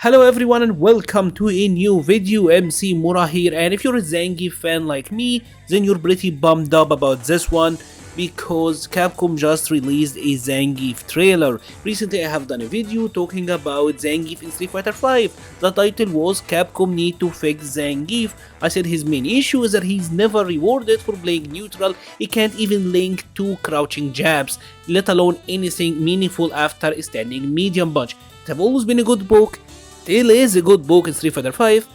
Hello everyone and welcome to a new video. MC Mura here, and if you're a Zangief fan like me, then you're pretty bummed up about this one because Capcom just released a Zangief trailer. Recently I have done a video talking about Zangief in Street Fighter 5. The title was Capcom Need to Fix Zangief. I said his main issue is that he's never rewarded for playing neutral. He can't even link two crouching jabs, let alone anything meaningful after a standing medium punch. It have always been a good book. Still is a good book in Street Fighter 5,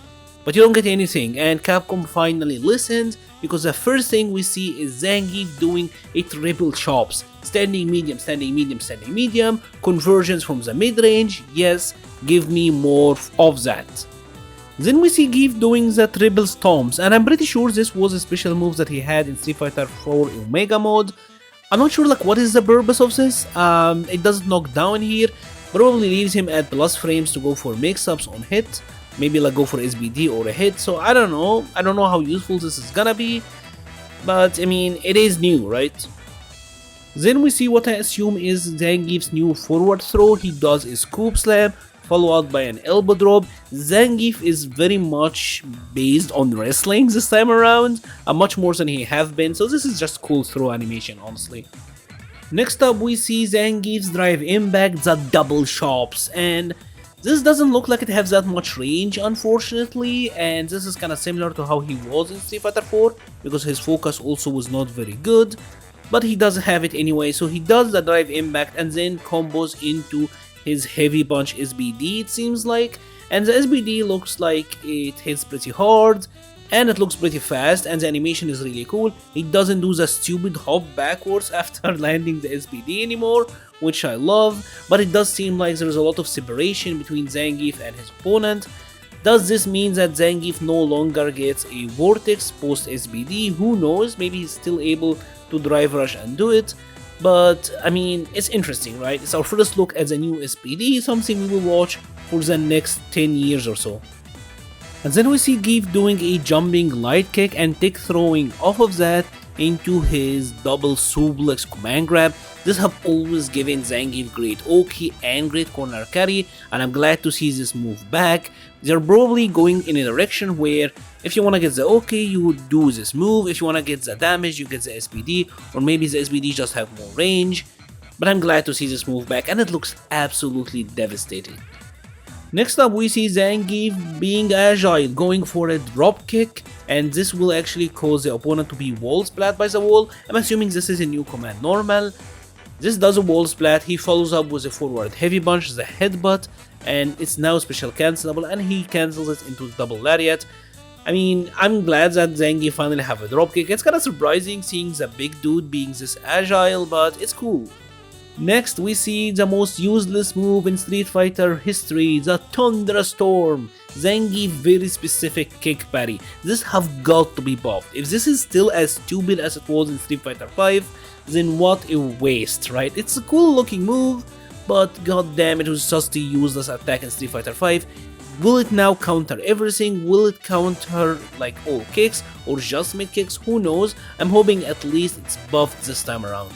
but you don't get anything, and Capcom finally listened because the first thing we see is Zangief doing a triple chops. Standing medium, standing medium, standing medium, conversions from the mid-range, yes, give me more of that. Then we see Gief doing the triple stomps, and I'm pretty sure this was a special move that he had in Street Fighter 4 Omega mode. I'm not sure what is the purpose of this. It doesn't knock down here. Probably leaves him at plus frames to go for mix-ups on hit, maybe go for SBD or a hit, so I don't know how useful this is gonna be, but I mean, it is new, right? Then we see what I assume is Zangief's new forward throw. He does a scoop slam, followed by an elbow drop. Zangief is very much based on wrestling this time around, much more than he have been, so this is just cool throw animation, honestly. Next up we see Zangief's drive impact, the double chops, and this doesn't look like it has that much range unfortunately, and this is kinda similar to how he was in Street Fighter 4 because his focus also was not very good, but he does have it anyway, so he does the drive impact and then combos into his heavy punch SBD it seems like, and the SBD looks like it hits pretty hard. And it looks pretty fast, and the animation is really cool. He doesn't do the stupid hop backwards after landing the SBD anymore, which I love, but it does seem like there is a lot of separation between Zangief and his opponent. Does this mean that Zangief no longer gets a Vortex post SBD? Who knows, maybe he's still able to drive rush and do it, but I mean, it's interesting, right? It's our first look at the new SBD, something we will watch for the next 10 years or so. And then we see Gief doing a jumping light kick and tech throwing off of that into his double suplex command grab. This have always given Zangief great Oki and great corner carry, and I'm glad to see this move back. They're probably going in a direction where if you wanna get the Oki, you would do this move. If you wanna get the damage, you get the SBD, or maybe the SBD just have more range. But I'm glad to see this move back, and it looks absolutely devastating. Next up we see Zangief being agile, going for a drop kick, and this will actually cause the opponent to be wall splat by the wall. I'm assuming this is a new command normal. This does a wall splat, he follows up with a forward heavy punch, the headbutt, and it's now special cancelable, and he cancels it into double lariat. I mean, I'm glad that Zangief finally have a drop kick. It's kinda surprising seeing the big dude being this agile, but it's cool. Next we see the most useless move in Street Fighter history, the Thunderstorm. Zangief very specific kick parry. This have got to be buffed. If this is still as stupid as it was in Street Fighter 5, then what a waste, right? It's a cool looking move, but goddamn, it was just a useless attack in Street Fighter 5. Will it now counter everything? Will it counter all kicks or just mid kicks? Who knows? I'm hoping at least it's buffed this time around.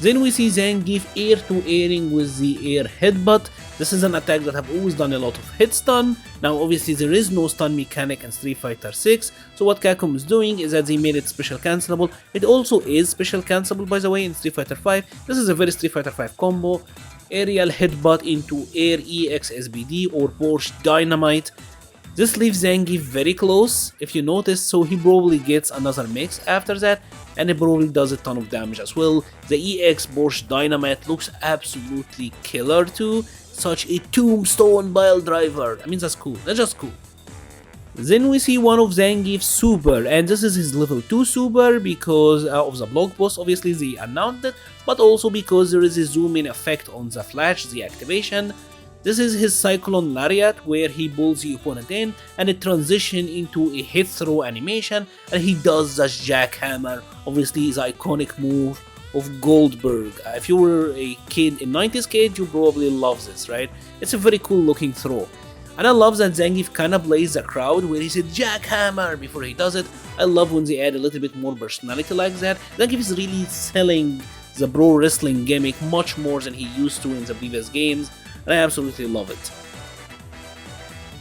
Then we see Zangief air to airing with the air headbutt. This is an attack that have always done a lot of hit stun. Now obviously there is no stun mechanic in Street Fighter 6, so what Capcom is doing is that they made it special cancelable. It also is special cancelable by the way in Street Fighter 5. This is a very Street Fighter 5 combo. Aerial headbutt into air EX SBD or Porsche Dynamite. This leaves Zangief very close, if you notice, so he probably gets another mix after that, and it probably does a ton of damage as well. The EX Porsche Dynamite looks absolutely killer too, such a tombstone bile driver. I mean, that's cool, that's just cool. Then we see one of Zangief's super, and this is his level 2 super because of the blog post, obviously they announced it, but also because there is a zoom in effect on the flash, the activation. This is his Cyclone Lariat where he pulls the opponent in and it transitions into a hit throw animation, and he does the jackhammer, obviously his iconic move of Goldberg. If you were a kid, a 90s kid, you probably love this, right? It's a very cool looking throw. And I love that Zangief kinda plays the crowd where he said jackhammer before he does it. I love when they add a little bit more personality like that. Zangief is really selling the pro wrestling gimmick much more than he used to in the previous games, and I absolutely love it.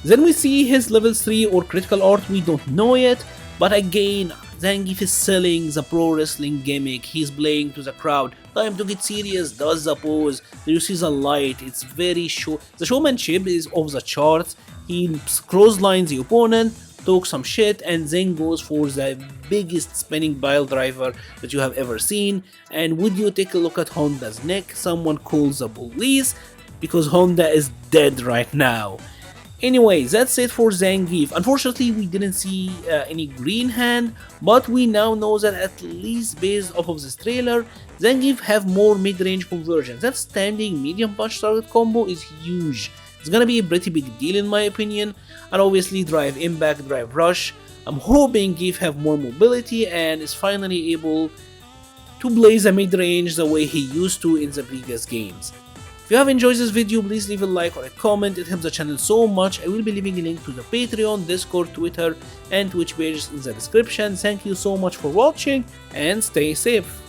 Then we see his level 3 or critical art, we don't know yet, but again, Zangief is selling the pro wrestling gimmick, he's playing to the crowd, time to get serious, does the pose, you see the light, it's very show. The showmanship is off the charts, he crosslines the opponent, talks some shit, and then goes for the biggest spinning pile driver that you have ever seen. And would you take a look at Honda's neck? Someone calls the police because Honda is dead right now. Anyway, that's it for Zangief. Unfortunately, we didn't see any green hand, but we now know that at least based off of this trailer, Zangief have more mid-range conversions. That standing medium punch target combo is huge. It's gonna be a pretty big deal in my opinion, and obviously drive impact, drive rush. I'm hoping Gief have more mobility and is finally able to blaze a mid-range the way he used to in the previous games. If you have enjoyed this video, please leave a like or a comment, it helps the channel so much. I will be leaving a link to the Patreon, Discord, Twitter and Twitch pages in the description. Thank you so much for watching and stay safe.